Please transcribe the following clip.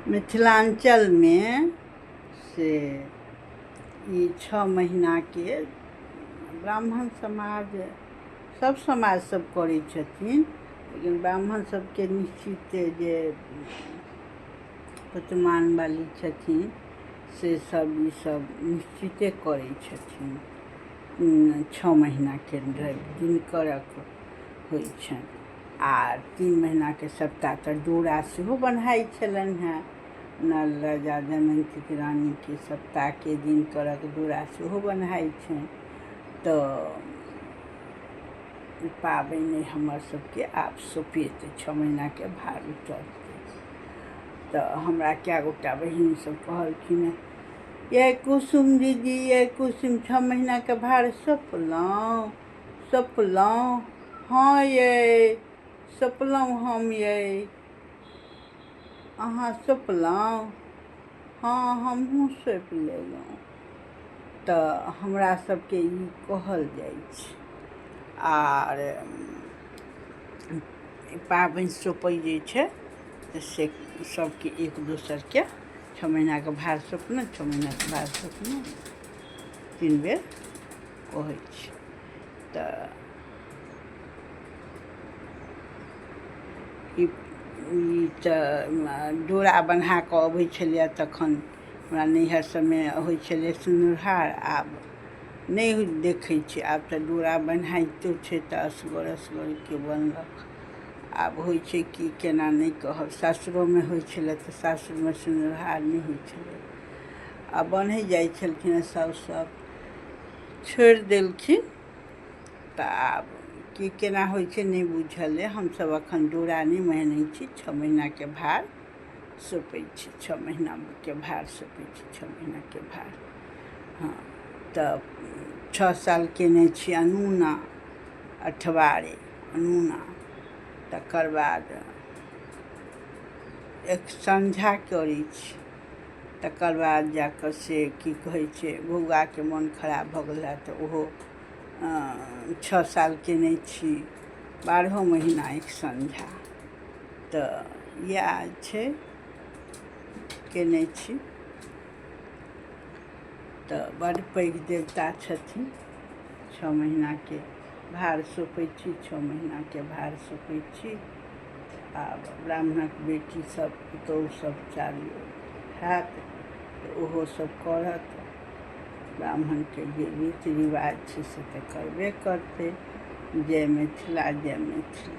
मिथिलांचल में से 6 महीना के ब्राह्मण समाज सब समाज सब करै छथिन, लेकिन ब्राह्मण सबके निश्चित जे पतमान वाली छथिन से सब ई सब निश्चिते करै छथिन। 6 महीना के दिन करक होइ छनि आ 3 महीना के सप्ताह तऽ डोरा सेहो बन्हाइ छलनि हेँ। नल राजा दमयंती रानी के सप्ताह के दिन करक डोरा सेहो बन्हाइ छनि। तऽ ई पाबनि हमर सबके आब सौंपैत 6 महीना के भार उतरतै। तऽ हमरा कए गोटा बहिन सब कहलखिन हेँ, ये कुसुम दीदी, ये कुसुम 6 महीना के भार सौंपलहुँ? हाँ ये सौंपलहुँ हम ये। अहाँ सौंपलहुँ? हाँ हमहूँ सौंपि लेलहुँ। तऽ हमरा सबके ई कहल जाइ छै। आर पाबनि सौंपै जे छै से सबके एक दोसरके 6 महीना के भार सौंपलहुँ, 6 महीना के भार सौंपलहुँ 3 बेर कहै छै। तऽ ई तऽ डोरा बन्हा कऽ अबै छलैए तखन हमरा नैहर सबमे होइ छलै सिनुरहार। आब नहि देखै छी, आब तऽ डोरा बन्हाइतो छै तऽ असगर के बनलक। आब होइ छै कि केना नहि कहब, सासुरोमे होइ छलै तऽ सासुरमे सिनुरहार नहि होइ छलै। आ बन्है जाइ छलखिन साउस सब, छोड़ि देलखिन। तऽ आब की केना होइ छै नहि बुझल अइ। हमसब एखन डोरा नहि बन्है छी, 6 महीना के भार सौंपै छी। 6 महीना के भार सौंपै छी, 6 महीना के भार। हाँ तऽ 6 साल केने छी अनूना अठवारे अनूना। तकर बाद एक सँझा करै छी। तकर बाद जाकऽ से की कहै छै, बौआके मोन खराब भऽ गेल तऽ ओहो 6 साल केने छी 12 महीना एक सँझा। तऽ इएह छै केने छी। तऽ बड्ड पैघ देवता छथिन। 6 महीना के भार सौंपै छी, 6 महीना के भार सौंपै छी। आब ब्राह्मणक बेटी सब पुतहु सब चारू हैत तऽ ओहो सब करत। ब्राह्मण के जे रीति रिवाज छै से तऽ करबे करतै। जय मिथिला, जय मैथिली।